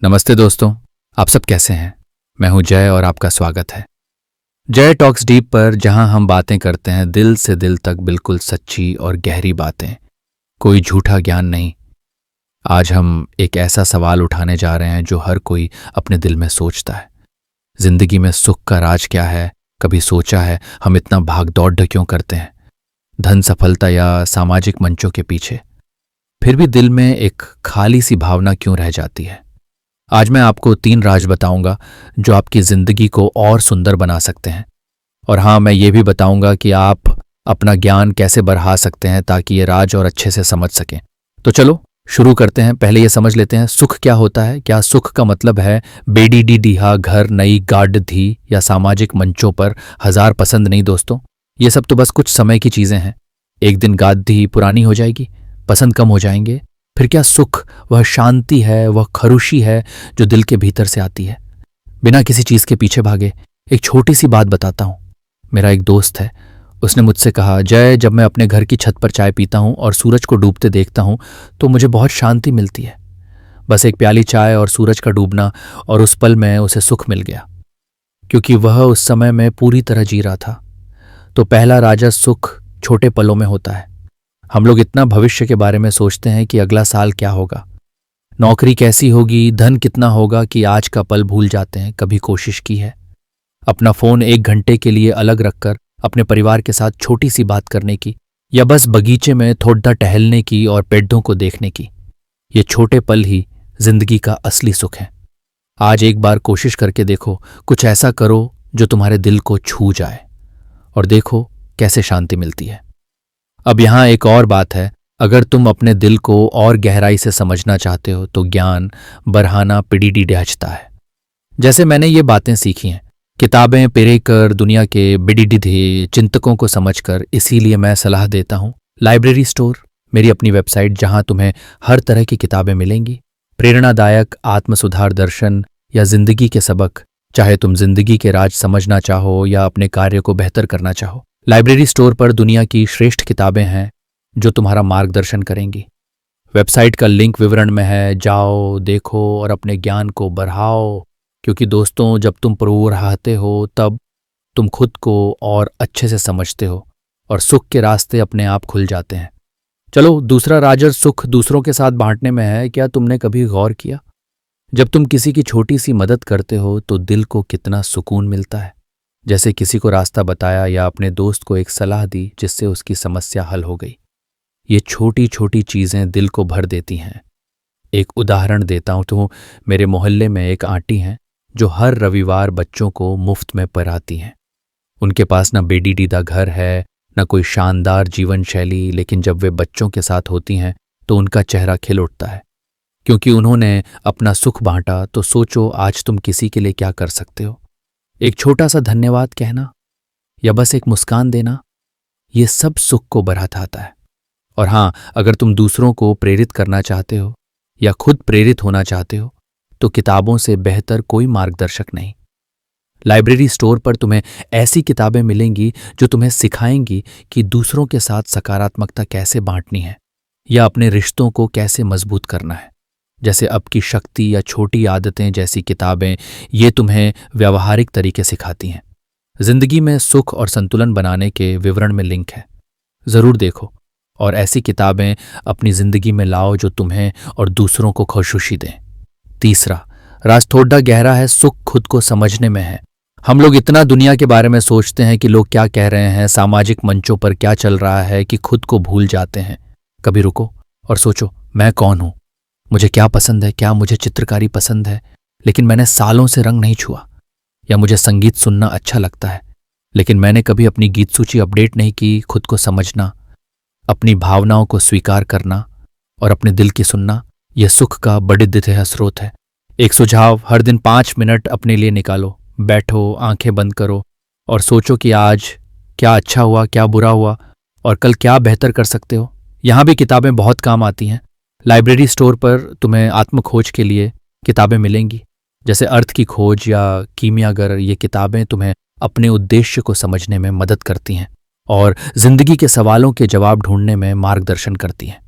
नमस्ते दोस्तों। आप सब कैसे हैं? मैं हूं जय और आपका स्वागत है जय टॉक्स डीप पर, जहां हम बातें करते हैं दिल से दिल तक, बिल्कुल सच्ची और गहरी बातें, कोई झूठा ज्ञान नहीं। आज हम एक ऐसा सवाल उठाने जा रहे हैं जो हर कोई अपने दिल में सोचता है। जिंदगी में सुख का राज क्या है? कभी सोचा है हम इतना भाग दौड़ क्यों करते हैं, धन, सफलता या सामाजिक मंचों के पीछे? फिर भी दिल में एक खाली सी भावना क्यों रह जाती है? आज मैं आपको 3 राज बताऊंगा जो आपकी जिंदगी को और सुंदर बना सकते हैं। और हाँ, मैं ये भी बताऊंगा कि आप अपना ज्ञान कैसे बढ़ा सकते हैं ताकि ये राज और अच्छे से समझ सकें। तो चलो शुरू करते हैं। पहले ये समझ लेते हैं सुख क्या होता है। क्या सुख का मतलब है बेडी डी डीहा, घर, नई गाड धी या सामाजिक मंचों पर हजार पसंद? नहीं दोस्तों, ये सब तो बस कुछ समय की चीजें हैं। एक दिन गाद धी पुरानी हो जाएगी, पसंद कम हो जाएंगे। फिर क्या सुख वह शांति है, वह खरुशी है जो दिल के भीतर से आती है, बिना किसी चीज के पीछे भागे। एक छोटी सी बात बताता हूं। मेरा एक दोस्त है, उसने मुझसे कहा, जय, जब मैं अपने घर की छत पर चाय पीता हूं और सूरज को डूबते देखता हूं तो मुझे बहुत शांति मिलती है। बस एक प्याली चाय और सूरज का डूबना, और उस पल में उसे सुख मिल गया, क्योंकि वह उस समय में पूरी तरह जी रहा था। तो पहला राजा सुख छोटे पलों में होता है। हम लोग इतना भविष्य के बारे में सोचते हैं कि अगला साल क्या होगा, नौकरी कैसी होगी, धन कितना होगा, कि आज का पल भूल जाते हैं। कभी कोशिश की है अपना फोन 1 घंटे के लिए अलग रखकर अपने परिवार के साथ छोटी सी बात करने की, या बस बगीचे में थोड़ा टहलने की और पेड़ों को देखने की? ये छोटे पल ही जिंदगी का असली सुख है। आज एक बार कोशिश करके देखो, कुछ ऐसा करो जो तुम्हारे दिल को छू जाए, और देखो कैसे शांति मिलती है। अब यहां एक और बात है, अगर तुम अपने दिल को और गहराई से समझना चाहते हो तो ज्ञान बढ़ाना पिडीडी डहचता है। जैसे मैंने ये बातें सीखी हैं किताबें पढ़ कर, दुनिया के बिडिडिधे चिंतकों को समझकर। इसीलिए मैं सलाह देता हूं लाइब्रेरी स्टोर, मेरी अपनी वेबसाइट, जहां तुम्हें हर तरह की किताबें मिलेंगी, प्रेरणादायक, आत्मसुधार, दर्शन या जिंदगी के सबक। चाहे तुम जिंदगी के राज समझना चाहो या अपने कार्य को बेहतर करना चाहो, लाइब्रेरी स्टोर पर दुनिया की श्रेष्ठ किताबें हैं जो तुम्हारा मार्गदर्शन करेंगी। वेबसाइट का लिंक विवरण में है, जाओ, देखो और अपने ज्ञान को बढ़ाओ। क्योंकि दोस्तों, जब तुम रहते हो तब तुम खुद को और अच्छे से समझते हो और सुख के रास्ते अपने आप खुल जाते हैं। चलो, दूसरा राजर सुख दूसरों के साथ बांटने में है। क्या तुमने कभी गौर किया, जब तुम किसी की छोटी सी मदद करते हो तो दिल को कितना सुकून मिलता है? जैसे किसी को रास्ता बताया या अपने दोस्त को एक सलाह दी जिससे उसकी समस्या हल हो गई। ये छोटी छोटी चीजें दिल को भर देती हैं। एक उदाहरण देता हूं तो मेरे मोहल्ले में एक आंटी हैं जो हर रविवार बच्चों को मुफ्त में पढ़ाती हैं। उनके पास न बेडी डीदा घर है, न कोई शानदार जीवन शैली, लेकिन जब वे बच्चों के साथ होती हैं तो उनका चेहरा खिल उठता है, क्योंकि उन्होंने अपना सुख बांटा। तो सोचो, आज तुम किसी के लिए क्या कर सकते हो? एक छोटा सा धन्यवाद कहना या बस एक मुस्कान देना, ये सब सुख को बढ़ाता है। और हाँ, अगर तुम दूसरों को प्रेरित करना चाहते हो या खुद प्रेरित होना चाहते हो तो किताबों से बेहतर कोई मार्गदर्शक नहीं। लाइब्रेरी स्टोर पर तुम्हें ऐसी किताबें मिलेंगी जो तुम्हें सिखाएंगी कि दूसरों के साथ सकारात्मकता कैसे बांटनी है या अपने रिश्तों को कैसे मजबूत करना है। जैसे अब की शक्ति या छोटी आदतें जैसी किताबें, ये तुम्हें व्यावहारिक तरीके सिखाती हैं। जिंदगी में सुख और संतुलन बनाने के विवरण में लिंक है, जरूर देखो और ऐसी किताबें अपनी जिंदगी में लाओ जो तुम्हें और दूसरों को खुशी दें। तीसरा राज थोड़ा गहरा है, सुख खुद को समझने में है। हम लोग इतना दुनिया के बारे में सोचते हैं कि लोग क्या कह रहे हैं, सामाजिक मंचों पर क्या चल रहा है, कि खुद को भूल जाते हैं। कभी रुको और सोचो, मैं कौन हूं? मुझे क्या पसंद है? क्या मुझे चित्रकारी पसंद है लेकिन मैंने सालों से रंग नहीं छुआ? या मुझे संगीत सुनना अच्छा लगता है लेकिन मैंने कभी अपनी गीत सूची अपडेट नहीं की? खुद को समझना, अपनी भावनाओं को स्वीकार करना और अपने दिल की सुनना, यह सुख का बड़े दिथे स्रोत है। एक सुझाव, हर दिन 5 मिनट अपने लिए निकालो। बैठो, आंखें बंद करो और सोचो कि आज क्या अच्छा हुआ, क्या बुरा हुआ और कल क्या बेहतर कर सकते हो। यहां भी किताबें बहुत काम आती हैं। लाइब्रेरी स्टोर पर तुम्हें आत्मखोज के लिए किताबें मिलेंगी, जैसे अर्थ की खोज या कीमियागर। ये किताबें तुम्हें अपने उद्देश्य को समझने में मदद करती हैं और जिंदगी के सवालों के जवाब ढूंढने में मार्गदर्शन करती हैं।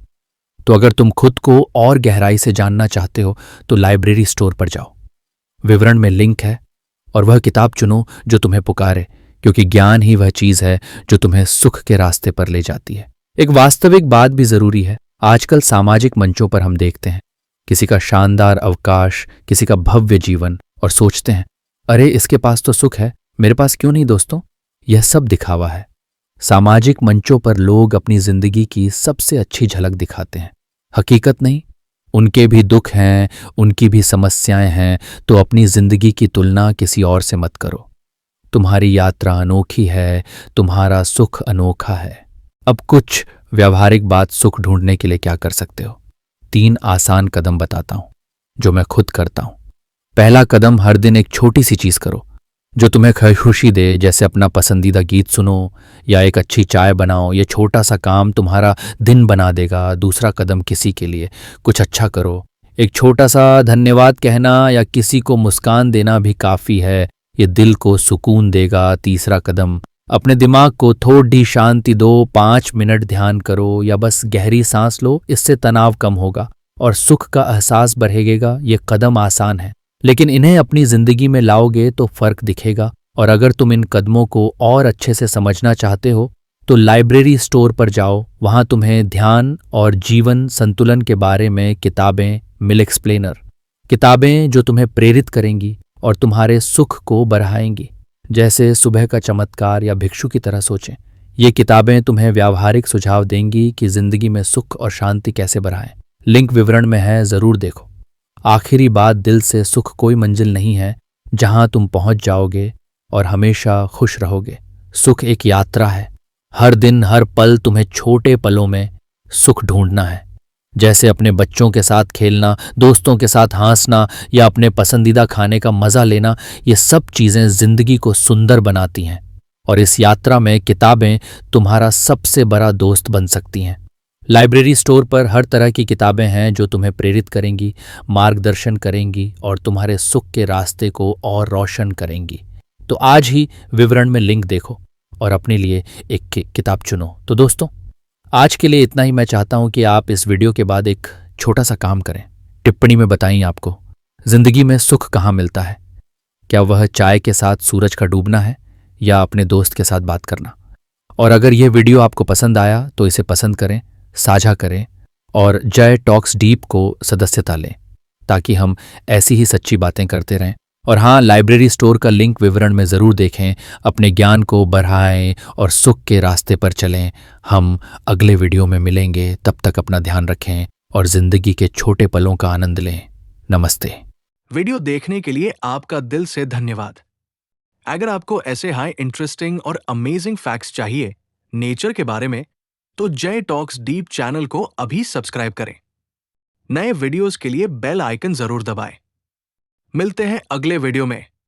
तो अगर तुम खुद को और गहराई से जानना चाहते हो तो लाइब्रेरी स्टोर पर जाओ। विवरण में लिंक है और वह किताब चुनो जो तुम्हें पुकारे, क्योंकि ज्ञान ही वह चीज है जो तुम्हें सुख के रास्ते पर ले जाती है। एक वास्तविक बात भी जरूरी है। आजकल सामाजिक मंचों पर हम देखते हैं किसी का शानदार अवकाश, किसी का भव्य जीवन, और सोचते हैं अरे इसके पास तो सुख है, मेरे पास क्यों नहीं। दोस्तों, यह सब दिखावा है। सामाजिक मंचों पर लोग अपनी जिंदगी की सबसे अच्छी झलक दिखाते हैं, हकीकत नहीं। उनके भी दुख हैं, उनकी भी समस्याएं हैं। तो अपनी जिंदगी की तुलना किसी और से मत करो। तुम्हारी यात्रा अनोखी है, तुम्हारा सुख अनोखा है। अब कुछ व्यावहारिक बात सुख ढूंढने के लिए क्या कर सकते हो। 3 आसान कदम बताता हूं जो मैं खुद करता हूं। पहला कदम, हर दिन एक छोटी सी चीज करो जो तुम्हें खुशी दे, जैसे अपना पसंदीदा गीत सुनो या एक अच्छी चाय बनाओ। ये छोटा सा काम तुम्हारा दिन बना देगा। दूसरा कदम, किसी के लिए कुछ अच्छा करो। एक छोटा सा धन्यवाद कहना या किसी को मुस्कान देना भी काफी है, ये दिल को सुकून देगा। तीसरा कदम, अपने दिमाग को थोड़ी शांति दो। 5 मिनट ध्यान करो या बस गहरी सांस लो, इससे तनाव कम होगा और सुख का एहसास बढ़ेगा। ये कदम आसान है, लेकिन इन्हें अपनी जिंदगी में लाओगे तो फर्क दिखेगा। और अगर तुम इन कदमों को और अच्छे से समझना चाहते हो तो लाइब्रेरी स्टोर पर जाओ। वहां तुम्हें ध्यान और जीवन संतुलन के बारे में किताबें मिल एक्सप्लेनर, किताबें जो तुम्हें प्रेरित करेंगी और तुम्हारे सुख को बढ़ाएंगी, जैसे सुबह का चमत्कार या भिक्षु की तरह सोचें। ये किताबें तुम्हें व्यावहारिक सुझाव देंगी कि जिंदगी में सुख और शांति कैसे बढ़ाएं। लिंक विवरण में है, जरूर देखो। आखिरी बात, दिल से सुख कोई मंजिल नहीं है जहां तुम पहुंच जाओगे और हमेशा खुश रहोगे। सुख एक यात्रा है। हर दिन, हर पल तुम्हें छोटे पलों में सुख ढूंढना है, जैसे अपने बच्चों के साथ खेलना, दोस्तों के साथ हंसना या अपने पसंदीदा खाने का मजा लेना। ये सब चीजें जिंदगी को सुंदर बनाती हैं और इस यात्रा में किताबें तुम्हारा सबसे बड़ा दोस्त बन सकती हैं। लाइब्रेरी स्टोर पर हर तरह की किताबें हैं जो तुम्हें प्रेरित करेंगी, मार्गदर्शन करेंगी और तुम्हारे सुख के रास्ते को और रोशन करेंगी। तो आज ही विवरण में लिंक देखो और अपने लिए एक किताब चुनो। तो दोस्तों, आज के लिए इतना ही। मैं चाहता हूं कि आप इस वीडियो के बाद एक छोटा सा काम करें। टिप्पणी में बताइए आपको जिंदगी में सुख कहाँ मिलता है। क्या वह चाय के साथ सूरज का डूबना है या अपने दोस्त के साथ बात करना। और अगर यह वीडियो आपको पसंद आया तो इसे पसंद करें, साझा करें और जय टॉक्स डीप को सदस्यता लें, ताकि हम ऐसी ही सच्ची बातें करते रहें। और हाँ, लाइब्रेरी स्टोर का लिंक विवरण में ज़रूर देखें। अपने ज्ञान को बढ़ाएं और सुख के रास्ते पर चलें। हम अगले वीडियो में मिलेंगे। तब तक अपना ध्यान रखें और जिंदगी के छोटे पलों का आनंद लें। नमस्ते। वीडियो देखने के लिए आपका दिल से धन्यवाद। अगर आपको ऐसे हाई इंटरेस्टिंग और अमेजिंग फैक्ट्स चाहिए नेचर के बारे में, तो जय टॉक्स डीप चैनल को अभी सब्सक्राइब करें। नए वीडियोस के लिए बेल आइकन जरूर दबाएं। मिलते हैं अगले वीडियो में।